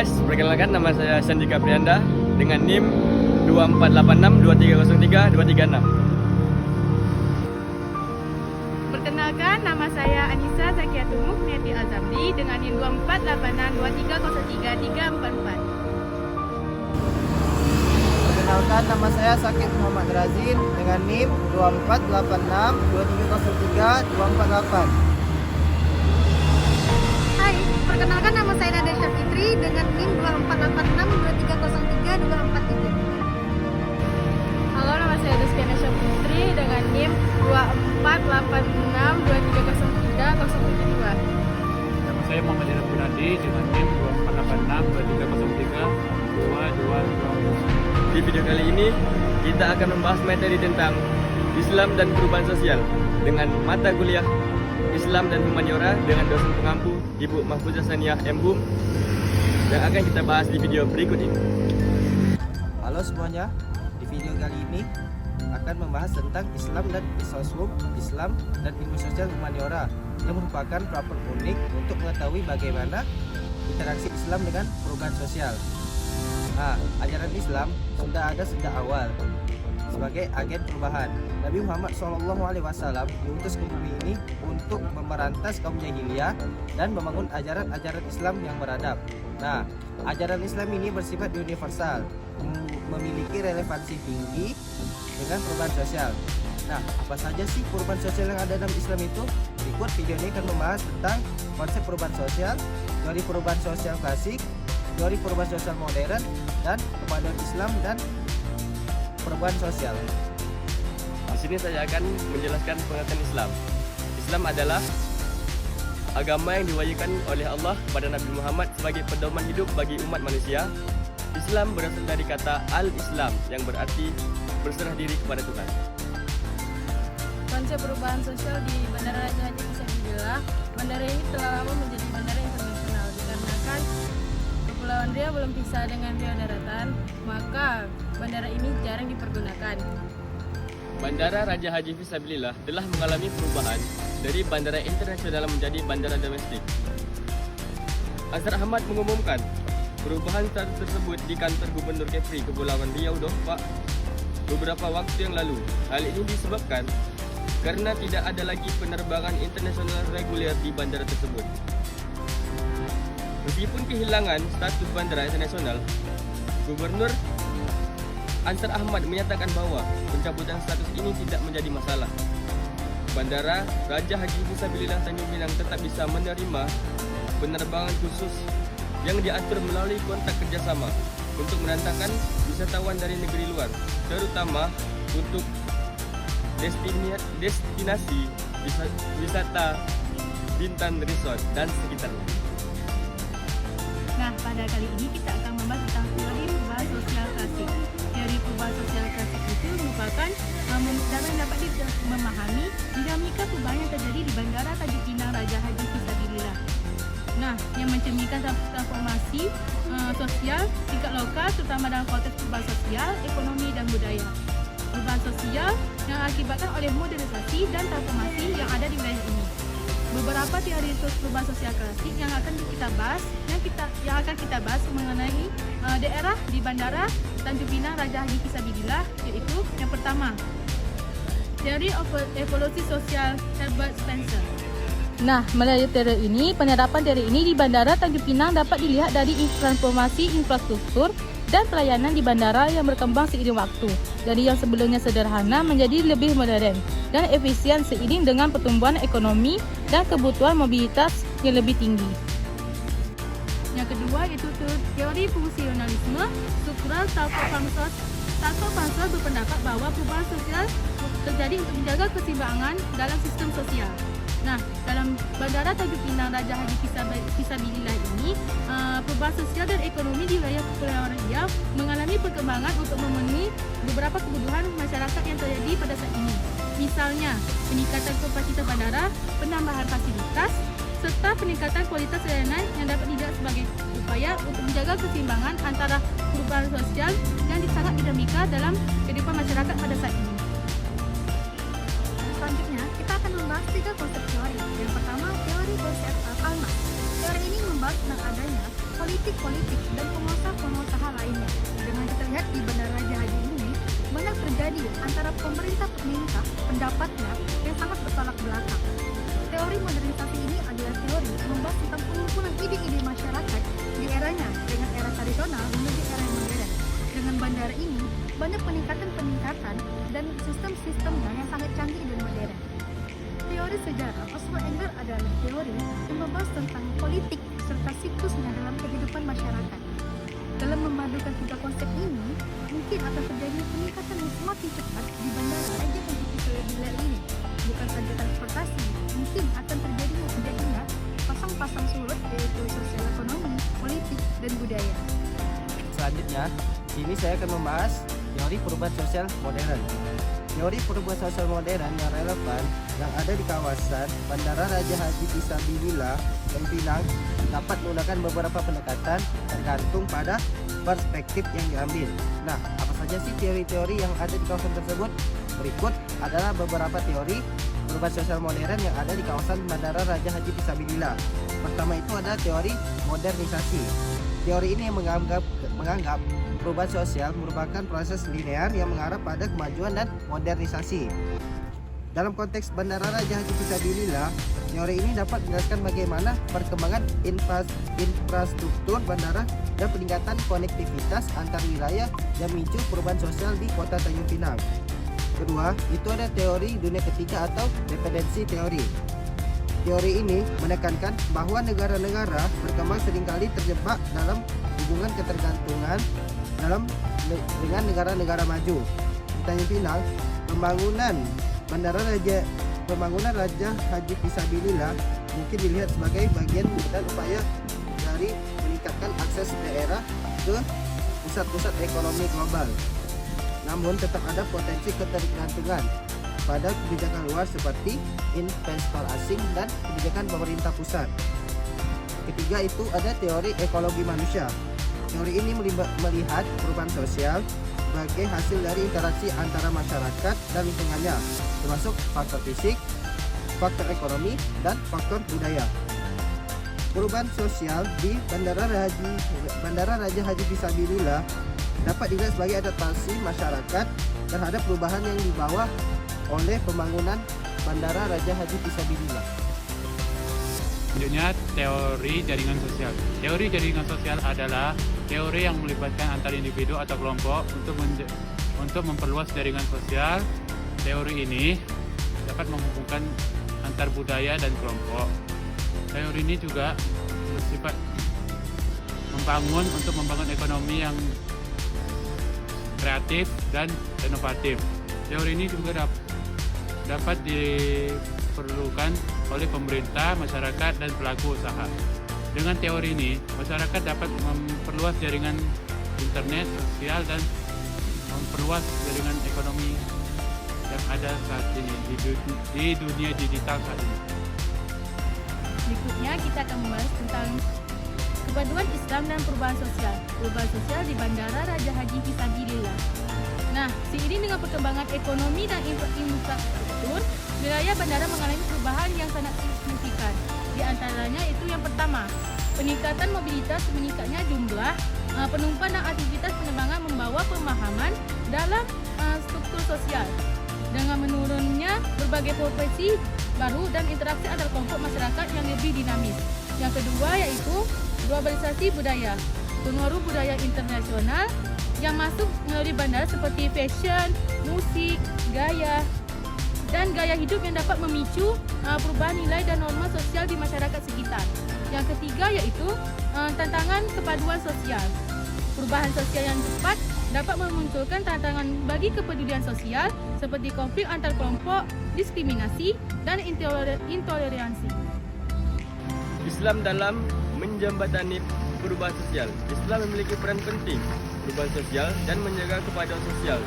guys, perkenalkan nama saya Sandika Prianda dengan NIM 24862303 236. Perkenalkan, nama saya Anissa Zakiatul Mukniyati Azamli dengan NIM 24862303 344. Perkenalkan, nama saya Sakit Muhammad Razin dengan NIM 24862303 248. Hai, perkenalkan nama saya Nadesha Fitri dengan NIM 24862303 243. Halo, nama saya Despiana Syafitri dengan NIM 24862303 Nama saya Muhammad Ira Punadi dengan NIM 24862303 222. Di video kali ini kita akan membahas materi tentang Islam dan perubahan sosial dengan mata kuliah Islam dan Humaniora dengan dosen pengampu Ibu Mahfuzah Saniyah M.Hum yang akan kita bahas di video berikut ini. Halo semuanya, di video kali ini akan membahas tentang Islam dan Islam, Islam dan ilmu sosial humaniora yang merupakan platform unik untuk mengetahui bagaimana interaksi Islam dengan perubahan sosial. Nah, ajaran Islam sudah ada sejak awal sebagai agen perubahan. Nabi Muhammad SAW diutus ke bumi ini untuk memerantas kaum jahiliyah dan membangun ajaran-ajaran Islam yang beradab. Nah, ajaran Islam ini bersifat universal, memiliki relevansi tinggi dengan perubahan sosial. Nah, apa saja sih perubahan sosial yang ada dalam Islam itu? Berikut video ini akan membahas tentang konsep perubahan sosial, teori perubahan sosial klasik, teori perubahan sosial modern, dan kepaduan Islam dan perubahan sosial. Di sini saya akan menjelaskan pengertian Islam. Islam adalah agama yang diwahyukan oleh Allah kepada Nabi Muhammad sebagai pedoman hidup bagi umat manusia. Islam berasal dari kata al-Islam yang berarti berserah diri kepada Tuhan. Konsep perubahan sosial di Bandara Raja Haji Fisabilillah. Bandara ini telah lama menjadi bandara internasional dikarenakan Kepulauan Riau belum pisah dengan Riau Daratan, maka bandara ini jarang dipergunakan. Bandara Raja Haji Fisabilillah telah mengalami perubahan dari bandara internasional menjadi bandara domestik. Azhar Ahmad mengumumkan perubahan status tersebut di kantor Gubernur Kepri Kepulauan Riau Pak beberapa waktu yang lalu. Hal ini disebabkan karena tidak ada lagi penerbangan internasional reguler di bandara tersebut. Meskipun kehilangan status bandara internasional, Gubernur Ansar Ahmad menyatakan bahwa pencabutan status ini tidak menjadi masalah. Bandara Raja Haji Fisabilillah Tanjung Pinang tetap bisa menerima penerbangan khusus yang diatur melalui kontrak kerjasama untuk mendatangkan wisatawan dari negeri luar, terutama untuk destinasi wisata Bintan Resort dan sekitarnya. Nah, pada kali ini kita akan membahas tentang teori perubahan sosial klasik. Teori perubahan sosial klasik itu merupakan cara yang dapat memahami dinamika perubahan yang terjadi di Bandara Tanjung Pinang Raja Haji Fisabilillah. Nah, yang mencerminkan transformasi sosial tingkat lokal terutama dalam konteks perubahan sosial, ekonomi dan budaya. Perubahan sosial yang akibatkan oleh modernisasi dan transformasi yang ada di wilayah ini. Beberapa teori perubahan sosial klasik yang akan kita bahas, yang akan kita bahas mengenai daerah di Bandara Tanjung Pinang Raja Haji Fisabilillah, yaitu yang pertama, teori evolusi sosial Herbert Spencer. Nah, melalui teori ini, penerapan teori ini di Bandara Tanjung Pinang dapat dilihat dari transformasi infrastruktur dan pelayanan di bandara yang berkembang seiring waktu, dari yang sebelumnya sederhana menjadi lebih modern dan efisien seiring dengan pertumbuhan ekonomi dan kebutuhan mobilitas yang lebih tinggi. Yang kedua yaitu teori fungsionalisme struktural. Talcott Pansor berpendapat bahwa perubahan sosial terjadi untuk menjaga keseimbangan dalam sistem sosial. Nah, dalam Bandara Tanjung Pinang Raja Haji Fisabilillah ini, perubahan sosial dan ekonomi di wilayah Kepulauan Riau mengalami perkembangan untuk memenuhi beberapa kebutuhan masyarakat yang terjadi pada saat ini. Misalnya, peningkatan kapasitas bandara, penambahan fasilitas, serta peningkatan kualitas layanan yang dapat dilihat sebagai upaya untuk menjaga keseimbangan antara perubahan sosial yang sangat dinamika dalam kehidupan masyarakat pada saat ini. Selanjutnya, kita akan membahas 3 konsep teori. Yang pertama, teori konsep Kalmas. Teori ini membahas tentang adanya politik dan pengusaha-pengusaha lainnya. Dengan kita lihat di Bandara Raja Haji ini, banyak terjadi antara pemerintah pendapatnya yang sangat bertolak belakang. Teori modernisasi ini adalah teori yang membahas tentang pengumpulan ide-ide masyarakat di eranya dengan era tradisional menuju era yang modern. Dengan bandara ini, banyak peningkatan dan sistem-sistemnya yang sangat canggih dan modern. Teori sejarah Oswald Engler adalah teori yang membahas tentang politik serta siklusnya dalam kehidupan masyarakat. Dalam memadukan tiga konsep ini, mungkin akan terjadi peningkatan yang semakin cepat di Bandara Raja Haji Fisabilillah ini. Bukan saja transportasi, mungkin akan terjadinya pasang-pasang surut yaitu sosial ekonomi, politik, dan budaya. Selanjutnya, sini saya akan membahas teori perubahan sosial modern. Teori perubahan sosial modern yang relevan yang ada di kawasan Bandara Raja Haji Fisabilillah dan Pinang dapat menggunakan beberapa pendekatan tergantung pada perspektif yang diambil. Nah, apa saja sih teori-teori yang ada di kawasan tersebut? Berikut adalah beberapa teori perubahan sosial modern yang ada di kawasan Bandara Raja Haji Fisabilillah. Pertama itu ada teori modernisasi. Teori ini yang menganggap perubahan sosial merupakan proses linear yang mengarah pada kemajuan dan modernisasi. Dalam konteks Bandara Raja Haji Fisabilillah, teori ini dapat menjelaskan bagaimana perkembangan infrastruktur bandara dan peningkatan konektivitas antar wilayah yang memicu perubahan sosial di Kota Tanjung Pinang. Kedua, itu ada teori dunia ketiga atau dependensi teori. Teori ini menekankan bahwa negara-negara berkembang seringkali terjebak dalam hubungan ketergantungan dengan negara-negara maju. Di Tanjung Pinang, pembangunan Raja Haji Fisabilillah mungkin dilihat sebagai bagian dan upaya dari meningkatkan akses daerah ke pusat-pusat ekonomi global. Namun tetap ada potensi ketergantungan pada kebijakan luar seperti investor asing dan kebijakan pemerintah pusat. Ketiga itu ada teori ekologi manusia. Teori ini melihat perubahan sosial sebagai hasil dari interaksi antara masyarakat dan lingkungannya, termasuk faktor fisik, faktor ekonomi, dan faktor budaya. Perubahan sosial di Bandara Raja Haji Fisabilillah dapat dilihat sebagai adaptasi masyarakat terhadap perubahan yang dibawa oleh pembangunan Bandara Raja Haji Fisabilillah. Selanjutnya, teori jaringan sosial. Teori jaringan sosial adalah teori yang melibatkan antar individu atau kelompok untuk memperluas jaringan sosial. Teori ini dapat menghubungkan antar budaya dan kelompok. Teori ini juga bersifat membangun ekonomi yang kreatif dan inovatif. Teori ini juga dapat diperlukan oleh pemerintah, masyarakat, dan pelaku usaha. Dengan teori ini, masyarakat dapat memperluas jaringan internet, sosial, dan memperluas jaringan ekonomi yang ada saat ini di dunia digital saat ini. Berikutnya kita akan membahas tentang kepaduan Islam dan perubahan sosial. Perubahan sosial di Bandara Raja Haji Fisabilillah. Nah, seiring dengan perkembangan ekonomi dan infrastruktur, wilayah bandara mengalami perubahan yang sangat signifikan. Di antaranya itu yang pertama, peningkatan mobilitas, meningkatnya jumlah penumpang dan aktivitas penerbangan membawa pemahaman dalam struktur sosial. Dengan menurunnya berbagai profesi baru dan interaksi antar kelompok masyarakat yang lebih dinamis. Yang kedua yaitu globalisasi budaya. Pengaruh budaya internasional yang masuk melalui bandara seperti fashion, musik, gaya hidup yang dapat memicu perubahan nilai dan norma sosial di masyarakat sekitar. Yang ketiga yaitu tantangan kepaduan sosial. Perubahan sosial yang cepat dapat memunculkan tantangan bagi kepedulian sosial seperti konflik antar kelompok, diskriminasi, dan intoleransi. Islam dalam menjembatani perubahan sosial. Islam memiliki peran penting perubahan sosial dan menjaga kepaduan sosial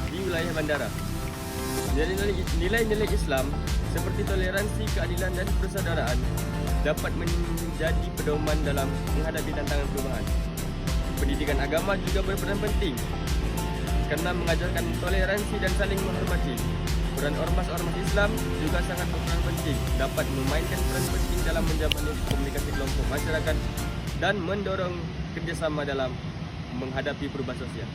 di wilayah bandara. Nilai-nilai Islam seperti toleransi, keadilan, dan persaudaraan dapat menjadi pedoman dalam menghadapi tantangan perubahan. Pendidikan agama juga berperan penting karena mengajarkan toleransi dan saling menghormati. Peran ormas-ormas Islam juga sangat berperan penting, dapat memainkan peran penting dalam menjamani komunikasi kelompok masyarakat dan mendorong kerjasama dalam menghadapi perubahan sosial.